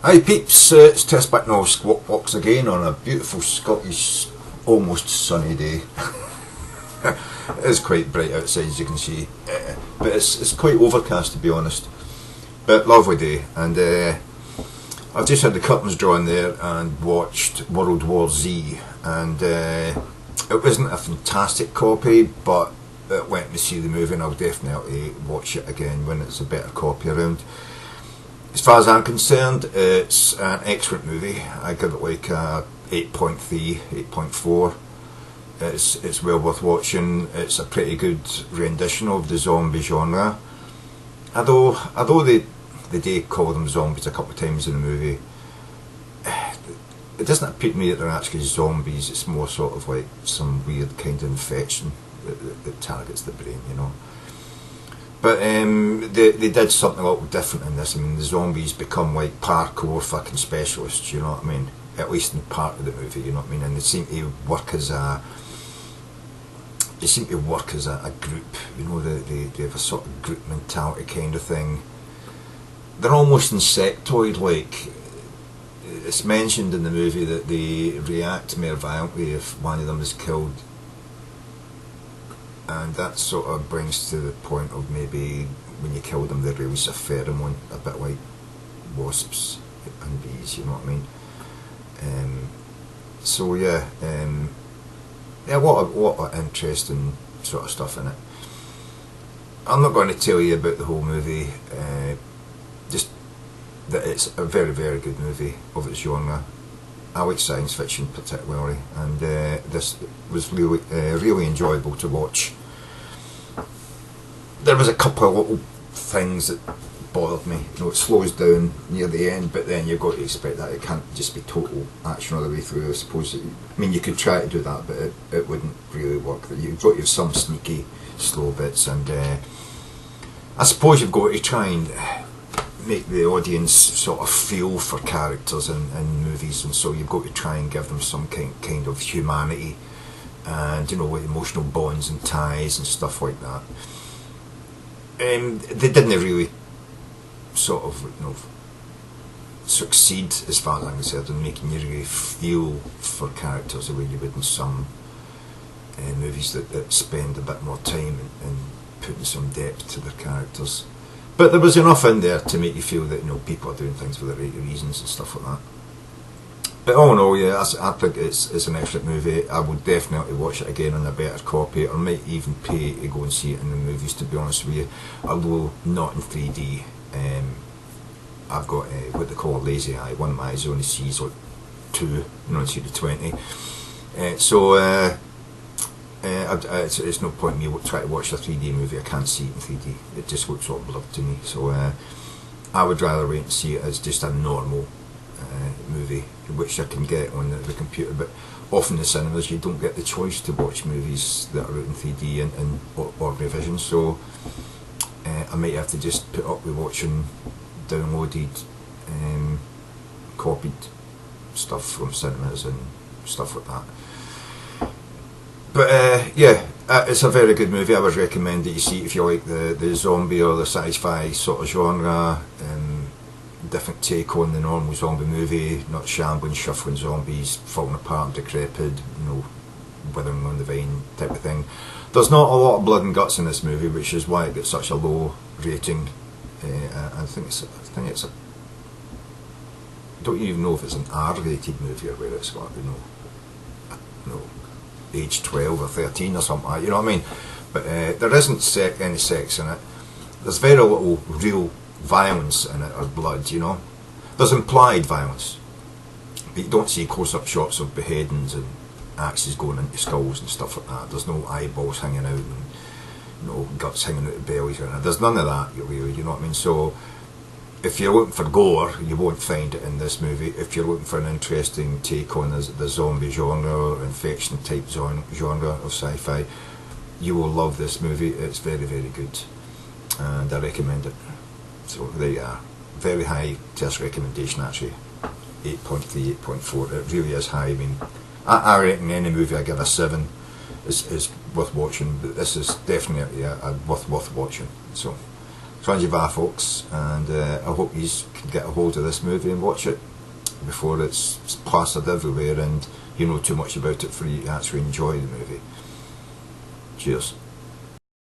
Hi peeps, it's Tersse back now, Squawk Box again on a beautiful Scottish, almost sunny day. It is quite bright outside as you can see, but it's quite overcast to be honest. But lovely day, and I've just had the curtains drawn there and watched World War Z, and it wasn't a fantastic copy, but it went to see the movie and I'll definitely watch it again when it's a better copy around. As far as I'm concerned, it's an excellent movie. I give it like a 8.3, 8.4. It's well worth watching. It's a pretty good rendition of the zombie genre. Although they do call them zombies a couple of times in the movie, it doesn't appear to me that they're actually zombies. It's more sort of like some weird kind of infection that targets the brain, you know. But they did something a little different in this. I mean, the zombies become like parkour fucking specialists, you know what I mean? At least in part of the movie, you know what I mean? And they seem to work as a group, you know. They have a sort of group mentality kind of thing. They're almost insectoid, like. It's mentioned in the movie that they react more violently if one of them is killed. And that sort of brings to the point of maybe when you kill them they release a pheromone, a bit like wasps and bees, you know what I mean? So yeah, what an interesting sort of stuff in it. I'm not going to tell you about the whole movie, just that it's a very, very good movie of its genre. I like science fiction particularly, and this was really enjoyable to watch. There was a couple of little things that bothered me. You know, it slows down near the end, but then you've got to expect that it can't just be total action all the way through. I suppose. I mean, you could try to do that, but it wouldn't really work. You've got to have some sneaky, slow bits, and I suppose you've got to try and make the audience sort of feel for characters in movies, and so you've got to try and give them some kind of humanity, and you know, with emotional bonds and ties and stuff like that. They didn't really sort of, you know, succeed as far as I'm concerned in making you really feel for characters the way you would in some movies that spend a bit more time in putting some depth to their characters. But there was enough in there to make you feel that, you know, people are doing things for the right reasons and stuff like that. But all in all, yeah, I think it's an excellent movie. I would definitely watch it again on a better copy, or might even pay to go and see it in the movies, to be honest with you. Although not in 3D. I've got what they call a lazy eye. One of my eyes only sees like 2, you know, instead of 20. It's no point in me trying to watch a 3D movie. I can't see it in 3D. It just looks all blurred to me. So I would rather wait and see it as just a normal movie, which I can get on the computer. But often in the cinemas you don't get the choice to watch movies that are out in 3D or revision. So I might have to just put up with watching downloaded, copied stuff from cinemas and stuff like that. But yeah, it's a very good movie. I would recommend that you see it if you like the zombie or the sci-fi sort of genre. Different take on the normal zombie movie, not shambling, shuffling zombies, falling apart, decrepit, you know, withering on the vine type of thing. There's not a lot of blood and guts in this movie, which is why it gets such a low rating. I think it's a. I don't even know if it's an R-rated movie or whether it's got, you know, age 12 or 13 or something like that, you know what I mean? But there isn't any sex in it. There's very little real violence in it, or blood, you know. There's implied violence, but you don't see close-up shots of beheadings and axes going into skulls and stuff like that. There's no eyeballs hanging out and, you know, guts hanging out of bellies or anything. There's none of that, really, you know what I mean? So if you're looking for gore, you won't find it in this movie. If you're looking for an interesting take on the zombie genre or infection type genre of sci-fi, you will love this movie. It's very, very good, and I recommend it. So there you are. Very high test recommendation actually. 8.3, 8.4. It really is high. I mean, I reckon any movie I give a 7 is worth watching, but this is definitely a worth watching. So Transivar folks, and I hope you can get a hold of this movie and watch it before it's plastered everywhere and you know too much about it for you to actually enjoy the movie. Cheers.